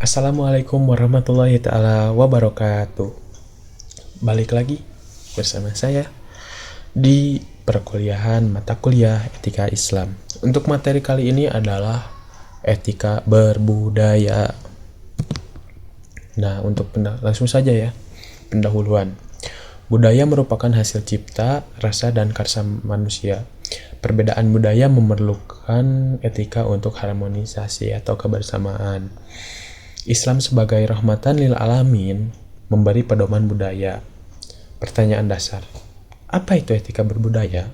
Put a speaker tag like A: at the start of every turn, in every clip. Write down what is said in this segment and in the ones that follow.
A: Assalamualaikum warahmatullahi ta'ala wabarakatuh. Balik lagi bersama saya di perkuliahan mata kuliah Etika Islam. Untuk materi kali ini adalah etika berbudaya. Nah, langsung saja ya, pendahuluan. Budaya merupakan hasil cipta, rasa, dan karsa manusia. Perbedaan budaya memerlukan etika untuk harmonisasi atau kebersamaan. Islam sebagai rahmatan lil alamin memberi pedoman budaya. Pertanyaan dasar. Apa itu etika berbudaya?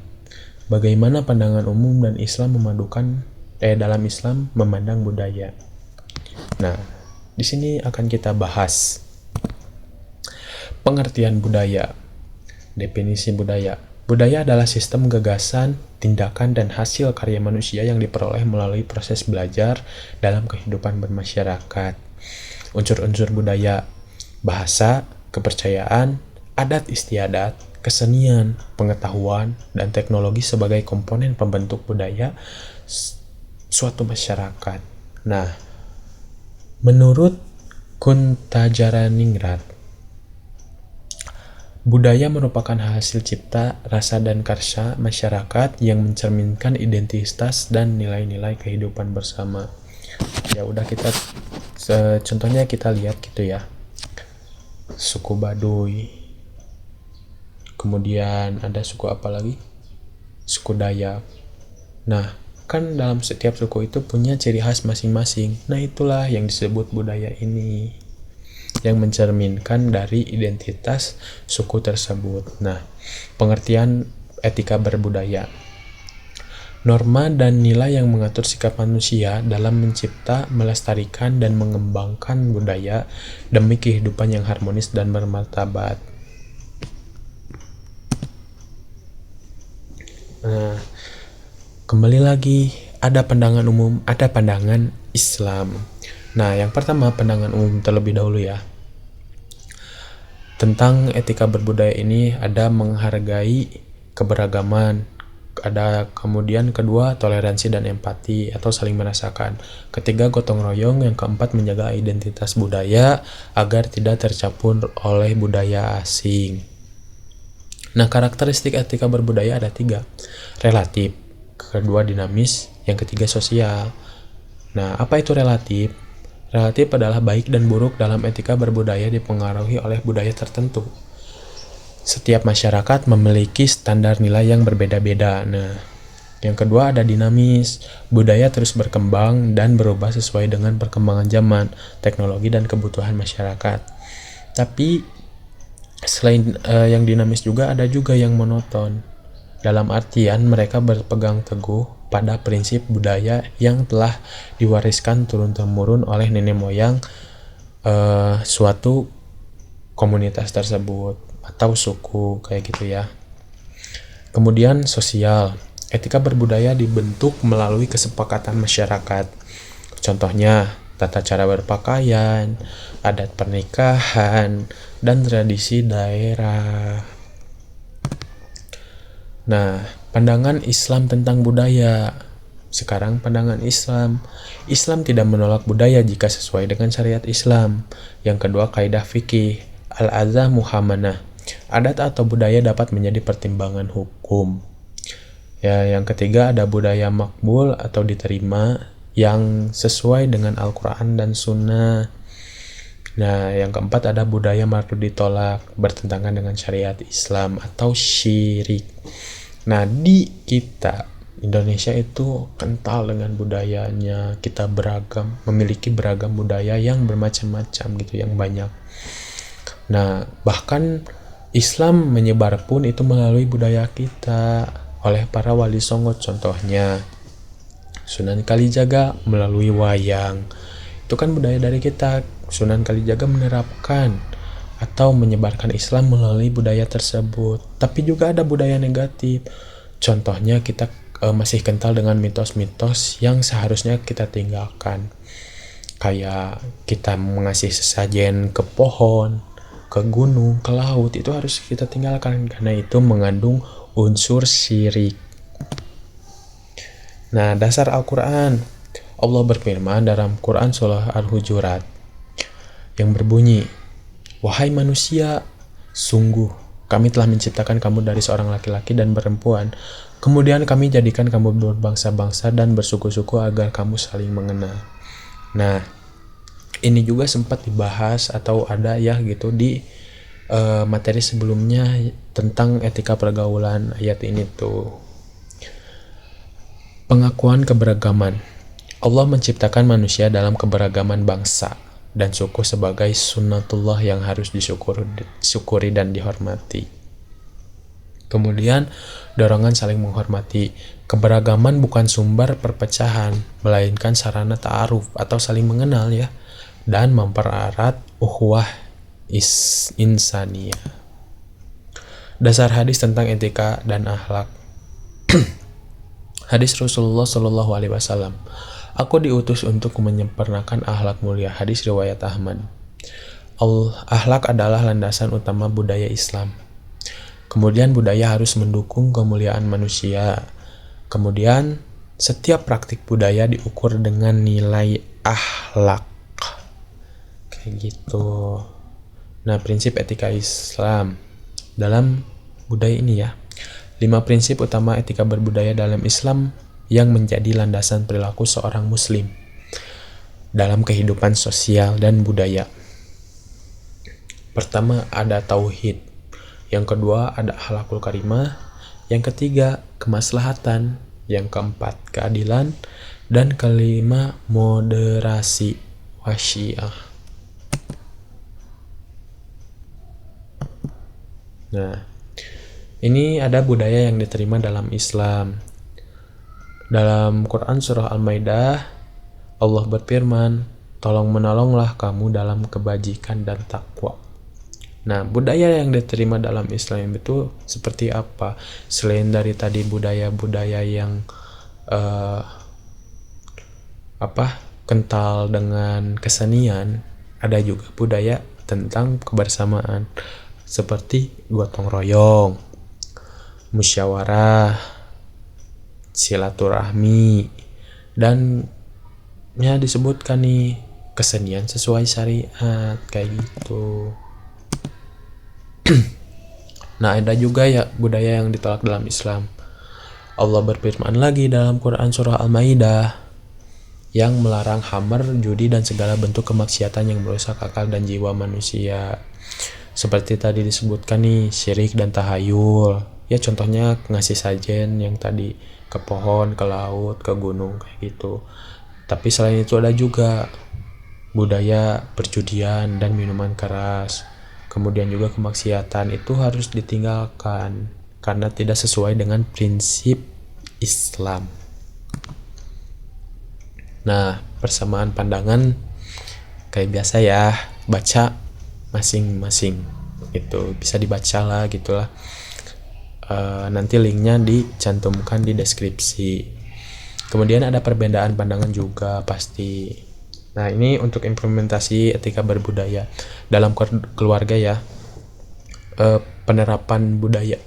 A: Bagaimana pandangan umum dan Islam dalam Islam memandang budaya? Nah, di sini akan kita bahas pengertian budaya. Definisi budaya. Budaya adalah sistem gagasan, tindakan, dan hasil karya manusia yang diperoleh melalui proses belajar dalam kehidupan bermasyarakat. Unsur-unsur budaya: bahasa, kepercayaan, adat istiadat, kesenian, pengetahuan, dan teknologi sebagai komponen pembentuk budaya suatu masyarakat. Nah, menurut Kuntajaraningrat, budaya merupakan hasil cipta, rasa, dan karsa masyarakat yang mencerminkan identitas dan nilai-nilai kehidupan bersama. Ya udah, contohnya kita lihat gitu ya. Suku Baduy. Kemudian ada suku apa lagi? Suku Dayak. Nah, kan dalam setiap suku itu punya ciri khas masing-masing. Nah, itulah yang disebut budaya ini, yang mencerminkan dari identitas suku tersebut. Nah, pengertian etika berbudaya: norma dan nilai yang mengatur sikap manusia dalam mencipta, melestarikan, dan mengembangkan budaya demi kehidupan yang harmonis dan bermartabat. Nah, kembali lagi, ada pandangan umum, ada pandangan Islam. Nah, yang pertama pandangan umum terlebih dahulu ya. Tentang etika berbudaya ini ada menghargai keberagaman, ada kemudian kedua toleransi dan empati atau saling merasakan, ketiga gotong royong, yang keempat menjaga identitas budaya agar tidak tercampur oleh budaya asing. Nah, karakteristik etika berbudaya ada 3. Relatif, kedua dinamis, yang ketiga sosial. Nah, apa itu relatif? Relatif adalah baik dan buruk dalam etika berbudaya dipengaruhi oleh budaya tertentu. Setiap masyarakat memiliki standar nilai yang berbeda-beda. Nah, yang kedua ada dinamis. Budaya terus berkembang dan berubah sesuai dengan perkembangan zaman, teknologi, dan kebutuhan masyarakat. Tapi selain yang dinamis ada juga yang monoton. Dalam artian mereka berpegang teguh pada prinsip budaya yang telah diwariskan turun-temurun oleh nenek moyang suatu komunitas tersebut atau suku kayak gitu ya. Kemudian sosial. Etika berbudaya dibentuk melalui kesepakatan masyarakat. Contohnya tata cara berpakaian, adat pernikahan, dan tradisi daerah. Nah, pandangan Islam tentang budaya. Sekarang pandangan Islam. Islam tidak menolak budaya jika sesuai dengan syariat Islam. Yang kedua, kaidah fikih al-azah muhammanah. Adat atau budaya dapat menjadi pertimbangan hukum. Ya, yang ketiga ada budaya makbul atau diterima yang sesuai dengan Al-Quran dan Sunnah. Nah, yang keempat ada budaya mardud ditolak, bertentangan dengan syariat Islam atau syirik. Nah, di kita Indonesia itu kental dengan budayanya. Kita memiliki beragam budaya yang bermacam-macam gitu, yang banyak. Nah, bahkan Islam menyebar pun itu melalui budaya kita oleh para wali songo. Contohnya Sunan Kalijaga melalui wayang. Itu kan budaya dari kita. Sunan Kalijaga menerapkan atau menyebarkan Islam melalui budaya tersebut. Tapi juga ada budaya negatif. Contohnya kita masih kental dengan mitos-mitos yang seharusnya kita tinggalkan. Kayak kita mengasih sesajen ke pohon, ke gunung, ke laut, itu harus kita tinggalkan karena itu mengandung unsur syirik. Nah, dasar Al-Quran. Allah berfirman dalam Quran surah Al-Hujurat, yang berbunyi, "Wahai manusia, sungguh kami telah menciptakan kamu dari seorang laki-laki dan perempuan. Kemudian kami jadikan kamu berbangsa-bangsa dan bersuku-suku agar kamu saling mengenal." Nah, ini juga sempat dibahas atau ada ya gitu di materi sebelumnya tentang etika pergaulan. Ayat ini tuh pengakuan keberagaman. Allah menciptakan manusia dalam keberagaman bangsa dan suku sebagai sunnatullah yang harus disyukuri dan dihormati. Kemudian dorongan saling menghormati. Keberagaman bukan sumber perpecahan, melainkan sarana ta'aruf atau saling mengenal ya, dan mempererat ukhuwah insaniyah. Dasar hadis tentang etika dan akhlak. Hadis Rasulullah Shallallahu Alaihi Wasallam. Aku diutus untuk menyempurnakan akhlak mulia. Hadis riwayat Ahmad. Akhlak adalah landasan utama budaya Islam. Kemudian budaya harus mendukung kemuliaan manusia. Kemudian setiap praktik budaya diukur dengan nilai akhlak. Kayak gitu. Nah, prinsip etika Islam dalam budaya ini ya. 5 prinsip utama etika berbudaya dalam Islam yang menjadi landasan perilaku seorang muslim dalam kehidupan sosial dan budaya. Pertama ada tauhid. Yang kedua ada akhlakul karimah. Yang ketiga kemaslahatan. Yang keempat keadilan. Dan kelima moderasi wasyiah. Nah, ini ada budaya yang diterima dalam Islam. Dalam Quran surah Al-Maidah, Allah berfirman, "Tolong menolonglah kamu dalam kebajikan dan takwa." Nah, budaya yang diterima dalam Islam itu seperti apa? Selain dari tadi budaya-budaya yang kental dengan kesenian, ada juga budaya tentang kebersamaan seperti gotong royong, musyawarah, silaturahmi, dan ya disebutkan nih kesenian sesuai syariat kayak gitu. Nah, ada juga ya budaya yang ditolak dalam Islam. Allah berfirman lagi dalam Quran surah Al-Maidah yang melarang khamar, judi, dan segala bentuk kemaksiatan yang merusak akal dan jiwa manusia. Seperti tadi disebutkan nih, syirik dan tahayul. Ya contohnya ngasih sajen yang tadi ke pohon, ke laut, ke gunung kayak gitu. Tapi selain itu ada juga budaya perjudian dan minuman keras. Kemudian juga kemaksiatan itu harus ditinggalkan karena tidak sesuai dengan prinsip Islam. Nah, persamaan pandangan kayak biasa ya, baca masing-masing itu bisa dibaca lah gitulah. Nanti linknya dicantumkan di deskripsi. Kemudian ada perbedaan pandangan juga pasti. Nah, ini untuk implementasi etika berbudaya dalam keluarga ya. Penerapan budaya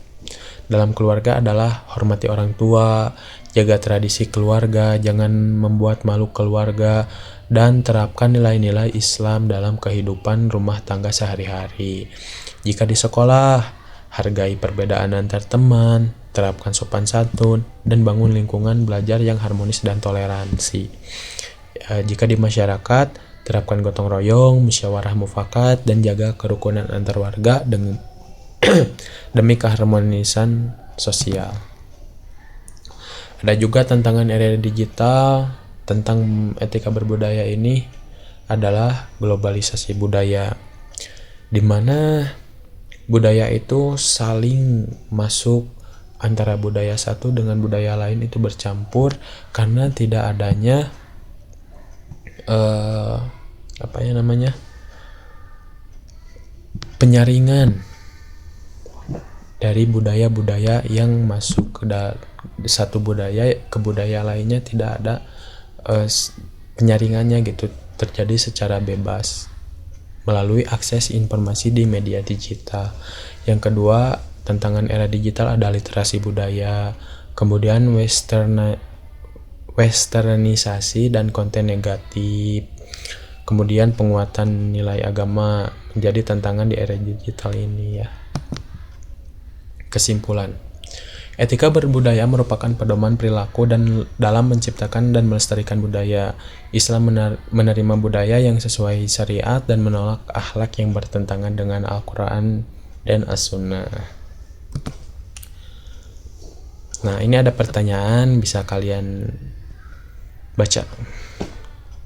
A: dalam keluarga adalah hormati orang tua, jaga tradisi keluarga, jangan membuat malu keluarga, dan terapkan nilai-nilai Islam dalam kehidupan rumah tangga sehari-hari. Jika di sekolah, hargai perbedaan antar teman, terapkan sopan santun, dan bangun lingkungan belajar yang harmonis dan toleransi. Jika di masyarakat, terapkan gotong royong, musyawarah mufakat, dan jaga kerukunan antar warga demi keharmonisan sosial. Ada juga tantangan era digital tentang etika berbudaya ini adalah globalisasi budaya, di mana budaya itu saling masuk antara budaya satu dengan budaya lain itu bercampur karena tidak adanya penyaringan dari budaya-budaya yang masuk ke satu budaya ke budaya lainnya, tidak ada penyaringannya gitu, terjadi secara bebas melalui akses informasi di media digital. Yang kedua, tantangan era digital ada literasi budaya, kemudian westernisasi dan konten negatif, kemudian penguatan nilai agama menjadi tantangan di era digital ini ya. Kesimpulan, etika berbudaya merupakan pedoman perilaku dan dalam menciptakan dan melestarikan budaya. Islam menerima budaya yang sesuai syariat dan menolak akhlak yang bertentangan dengan Al-Quran dan As-Sunnah. Nah, ini ada pertanyaan bisa kalian baca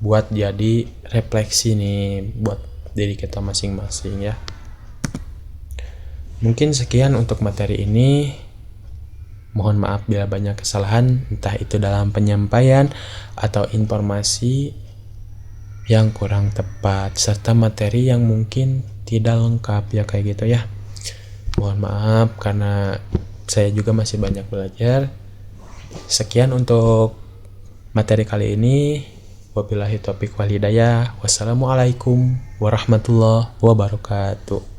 A: buat jadi refleksi nih buat diri kita masing-masing ya. Mungkin sekian untuk materi ini. Mohon maaf bila banyak kesalahan, entah itu dalam penyampaian atau informasi yang kurang tepat serta materi yang mungkin tidak lengkap ya kayak gitu ya. Mohon maaf karena saya juga masih banyak belajar. Sekian untuk materi kali ini. Wabillahi taufiq wal hidayah. Wassalamualaikum warahmatullahi wabarakatuh.